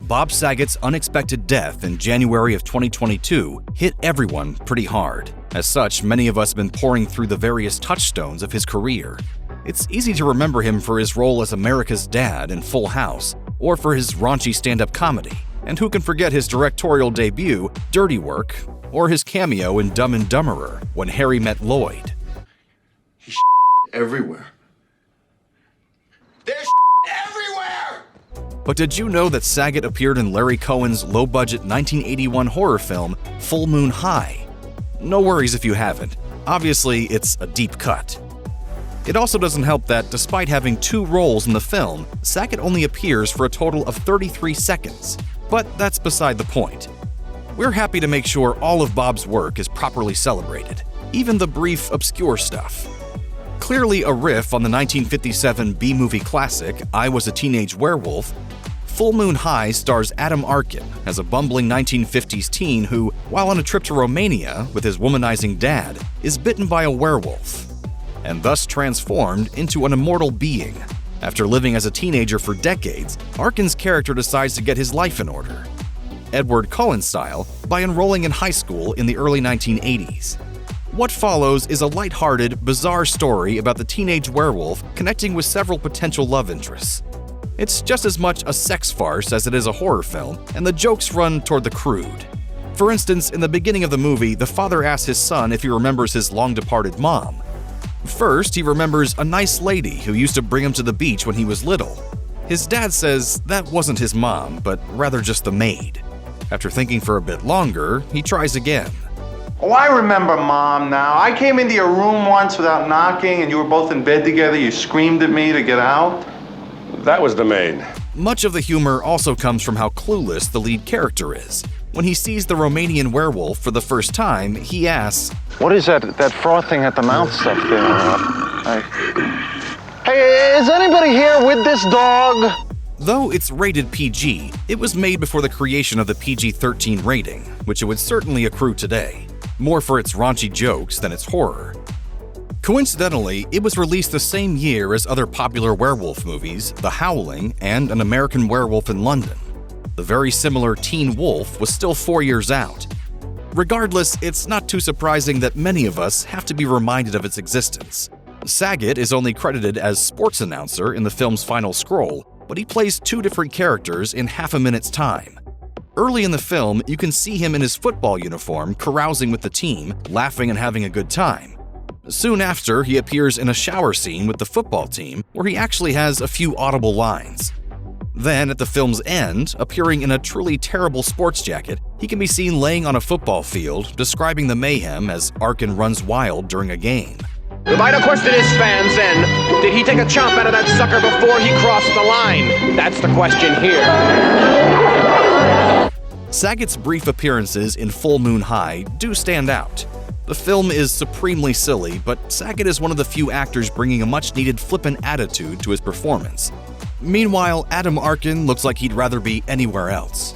Bob Saget's unexpected death in January of 2022 hit everyone pretty hard. As such, many of us have been pouring through the various touchstones of his career. It's easy to remember him for his role as America's dad in Full House, or for his raunchy stand-up comedy. And who can forget his directorial debut, Dirty Work, or his cameo in Dumb and Dumberer, When Harry Met Lloyd. He's everywhere. There's everywhere! But did you know that Saget appeared in Larry Cohen's low-budget 1981 horror film, Full Moon High? No worries if you haven't. Obviously, it's a deep cut. It also doesn't help that, despite having 2 roles in the film, Saget only appears for a total of 33 seconds. But that's beside the point. We're happy to make sure all of Bob's work is properly celebrated, even the brief, obscure stuff. Clearly a riff on the 1957 B-movie classic, I Was a Teenage Werewolf, Full Moon High stars Adam Arkin as a bumbling 1950s teen who, while on a trip to Romania with his womanizing dad, is bitten by a werewolf, and thus transformed into an immortal being. After living as a teenager for decades, Arkin's character decides to get his life in order, Edward Cullen style, by enrolling in high school in the early 1980s. What follows is a lighthearted, bizarre story about the teenage werewolf connecting with several potential love interests. It's just as much a sex farce as it is a horror film, and the jokes run toward the crude. For instance, in the beginning of the movie, the father asks his son if he remembers his long-departed mom. First, he remembers a nice lady who used to bring him to the beach when he was little. His dad says that wasn't his mom, but rather just the maid. After thinking for a bit longer, he tries again. Oh, I remember Mom now. I came into your room once without knocking and you were both in bed together. You screamed at me to get out. That was the maid. Much of the humor also comes from how clueless the lead character is. When he sees the Romanian werewolf for the first time, he asks, What is that frothing at the mouth stuff there? Hey, is anybody here with this dog? Though it's rated PG, it was made before the creation of the PG-13 rating, which it would certainly accrue today, more for its raunchy jokes than its horror. Coincidentally, it was released the same year as other popular werewolf movies, The Howling and An American Werewolf in London. The very similar Teen Wolf was still 4 years out. Regardless, it's not too surprising that many of us have to be reminded of its existence. Saget is only credited as sports announcer in the film's final scroll, but he plays 2 different characters in half a minute's time. Early in the film, you can see him in his football uniform carousing with the team, laughing and having a good time. Soon after, he appears in a shower scene with the football team where he actually has a few audible lines. Then, at the film's end, appearing in a truly terrible sports jacket, he can be seen laying on a football field, describing the mayhem as Arkin runs wild during a game. The vital question is, fans, then, did he take a chomp out of that sucker before he crossed the line? That's the question here. Saget's brief appearances in Full Moon High do stand out. The film is supremely silly, but Saget is one of the few actors bringing a much-needed flippant attitude to his performance. Meanwhile, Adam Arkin looks like he'd rather be anywhere else.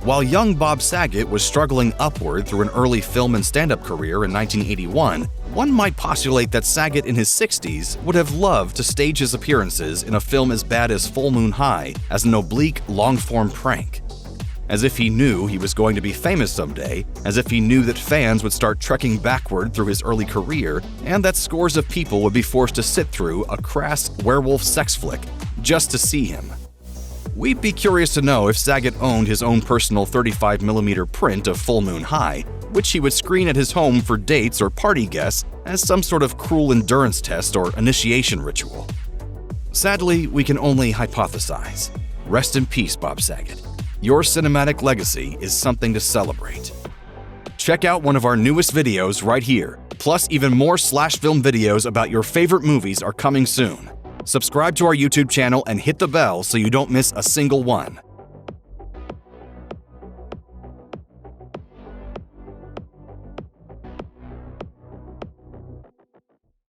While young Bob Saget was struggling upward through an early film and stand-up career in 1981, one might postulate that Saget in his 60s would have loved to stage his appearances in a film as bad as Full Moon High as an oblique, long-form prank. As if he knew he was going to be famous someday, as if he knew that fans would start trekking backward through his early career, and that scores of people would be forced to sit through a crass werewolf sex flick just to see him. We'd be curious to know if Saget owned his own personal 35mm print of Full Moon High, which he would screen at his home for dates or party guests as some sort of cruel endurance test or initiation ritual. Sadly, we can only hypothesize. Rest in peace, Bob Saget. Your cinematic legacy is something to celebrate. Check out one of our newest videos right here. Plus, even more SlashFilm videos about your favorite movies are coming soon. Subscribe to our YouTube channel and hit the bell so you don't miss a single one.